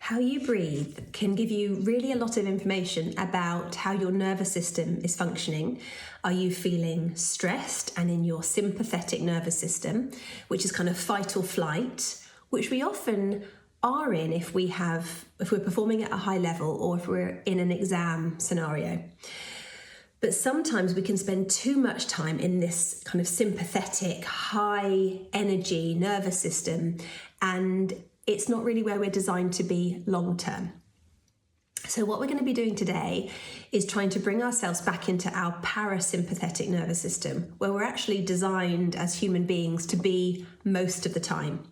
How you breathe can give you really a lot of information about how your nervous system is functioning. Are you feeling stressed and in your sympathetic nervous system, which is kind of fight or flight, which we often are in if we're performing at a high level or if we're in an exam scenario. But sometimes we can spend too much time in this kind of sympathetic, high energy nervous system, and it's not really where we're designed to be long term. So what we're going to be doing today is trying to bring ourselves back into our parasympathetic nervous system, where we're actually designed as human beings to be most of the time.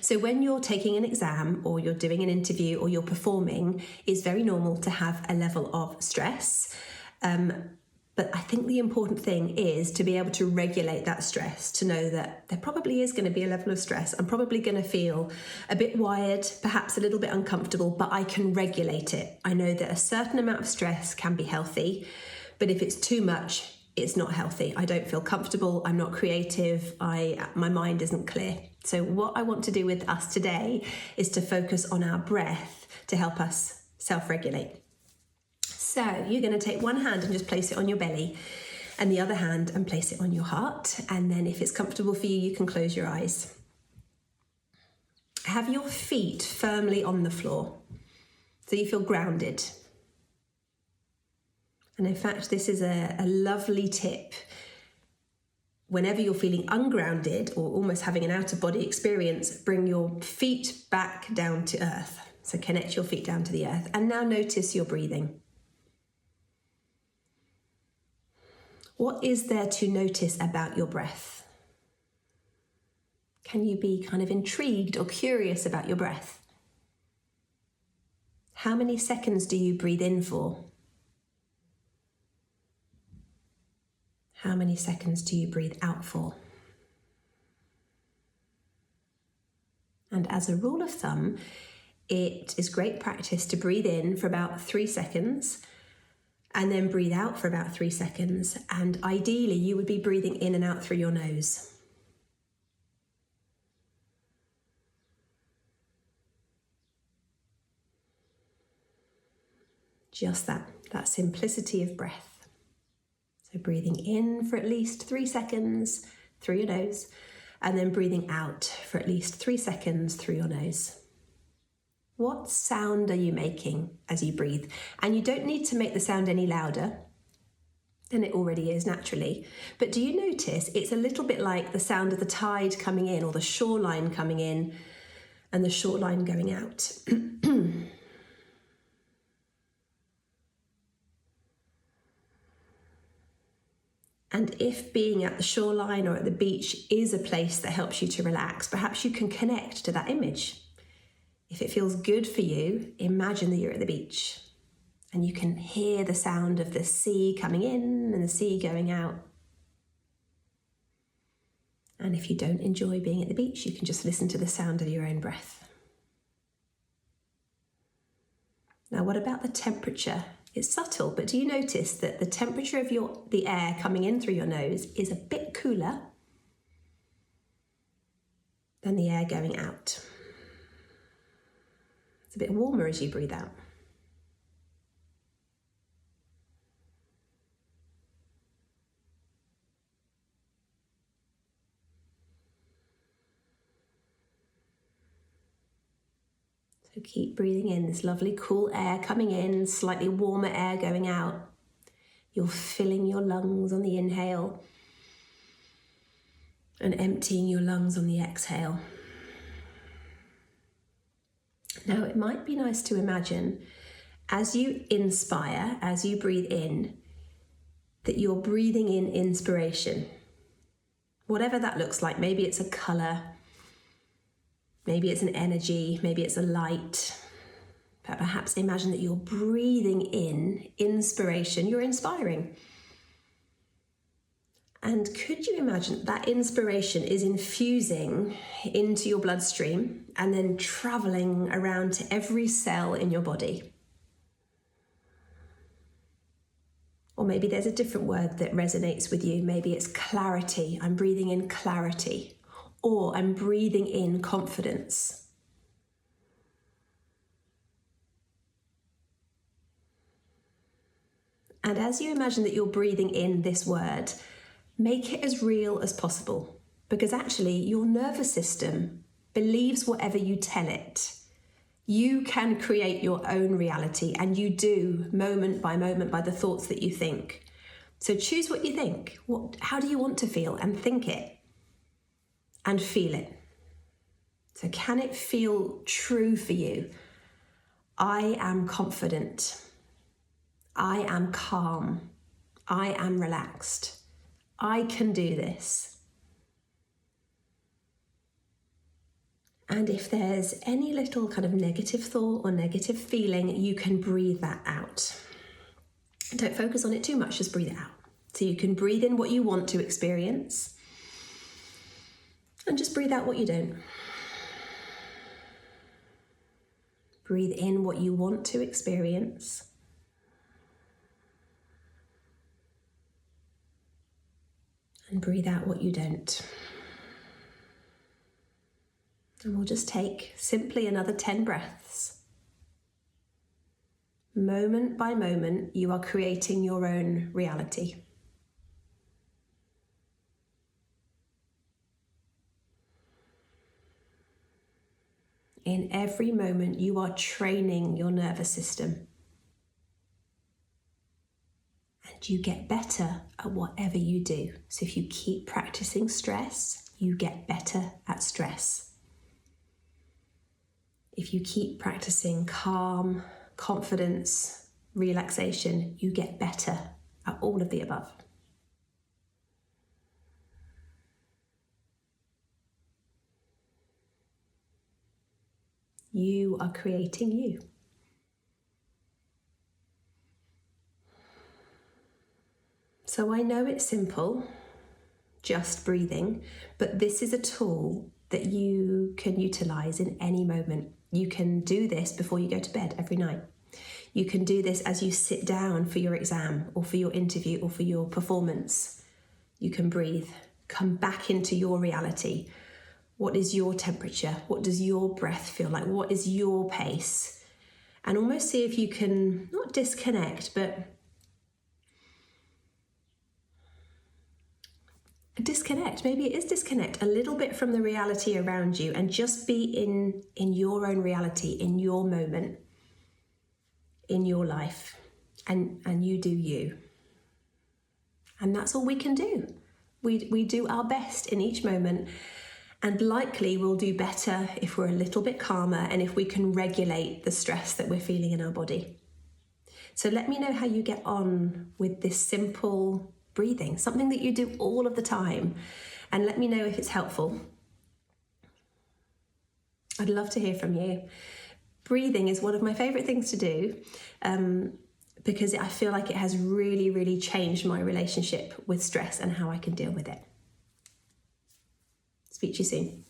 So when you're taking an exam or you're doing an interview or you're performing, it's very normal to have a level of stress. But I think the important thing is to be able to regulate that stress, to know that there probably is going to be a level of stress. I'm probably going to feel a bit wired, perhaps a little bit uncomfortable, but I can regulate it. I know that a certain amount of stress can be healthy, but if it's too much, it's not healthy. I don't feel comfortable. I'm not creative. My mind isn't clear. So what I want to do with us today is to focus on our breath to help us self-regulate. So you're going to take one hand and just place it on your belly, and the other hand and place it on your heart. And then if it's comfortable for you, you can close your eyes. Have your feet firmly on the floor so you feel grounded. And in fact, this is a lovely tip. Whenever you're feeling ungrounded or almost having an out-of-body experience, bring your feet back down to earth. So connect your feet down to the earth. And now notice your breathing. What is there to notice about your breath? Can you be kind of intrigued or curious about your breath? How many seconds do you breathe in for? How many seconds do you breathe out for? And as a rule of thumb, it is great practice to breathe in for about 3 seconds and then breathe out for about 3 seconds. And ideally, you would be breathing in and out through your nose. Just that simplicity of breath. So breathing in for at least 3 seconds through your nose, and then breathing out for at least 3 seconds through your nose. What sound are you making as you breathe? And you don't need to make the sound any louder than it already is naturally. But do you notice it's a little bit like the sound of the tide coming in or the shoreline coming in and the shoreline going out? And if being at the shoreline or at the beach is a place that helps you to relax, perhaps you can connect to that image. If it feels good for you, imagine that you're at the beach and you can hear the sound of the sea coming in and the sea going out. And if you don't enjoy being at the beach, you can just listen to the sound of your own breath. Now, what about the temperature? It's subtle, but do you notice that the temperature of the air coming in through your nose is a bit cooler than the air going out? It's a bit warmer as you breathe out. So keep breathing in this lovely cool air coming in, slightly warmer air going out. You're filling your lungs on the inhale and emptying your lungs on the exhale. Now, it might be nice to imagine as you inspire, as you breathe in, that you're breathing in inspiration. Whatever that looks like, maybe it's a colour, maybe it's an energy, maybe it's a light. But perhaps imagine that you're breathing in inspiration, you're inspiring. And could you imagine that inspiration is infusing into your bloodstream and then traveling around to every cell in your body? Or maybe there's a different word that resonates with you. Maybe it's clarity. I'm breathing in clarity. Or I'm breathing in confidence. And as you imagine that you're breathing in this word, make it as real as possible, because actually your nervous system believes whatever you tell it. You can create your own reality, and you do moment by moment by the thoughts that you think. So choose what you think. How do you want to feel? And think it and feel it. So can it feel true for you? I am confident. I am calm. I am relaxed. I can do this. And if there's any little kind of negative thought or negative feeling, you can breathe that out. Don't focus on it too much, just breathe it out. So you can breathe in what you want to experience and just breathe out what you don't. Breathe in what you want to experience. And breathe out what you don't. And we'll just take simply another 10 breaths. Moment by moment, you are creating your own reality. In every moment, you are training your nervous system. And you get better at whatever you do. So if you keep practicing stress, you get better at stress. If you keep practicing calm, confidence, relaxation, you get better at all of the above. You are creating you. So I know it's simple, just breathing, but this is a tool that you can utilize in any moment. You can do this before you go to bed every night. You can do this as you sit down for your exam or for your interview or for your performance. You can breathe, come back into your reality. What is your temperature? What does your breath feel like? What is your pace? And almost see if you can not disconnect, but disconnect. Maybe it is disconnect a little bit from the reality around you and just be in your own reality, in your moment, in your life, and you do you. And that's all we can do. We do our best in each moment, and likely we'll do better if we're a little bit calmer and if we can regulate the stress that we're feeling in our body. So let me know how you get on with this simple breathing, something that you do all of the time, and let me know if it's helpful. I'd love to hear from you. Breathing is one of my favourite things to do because I feel like it has really, really changed my relationship with stress and how I can deal with it. Speak to you soon.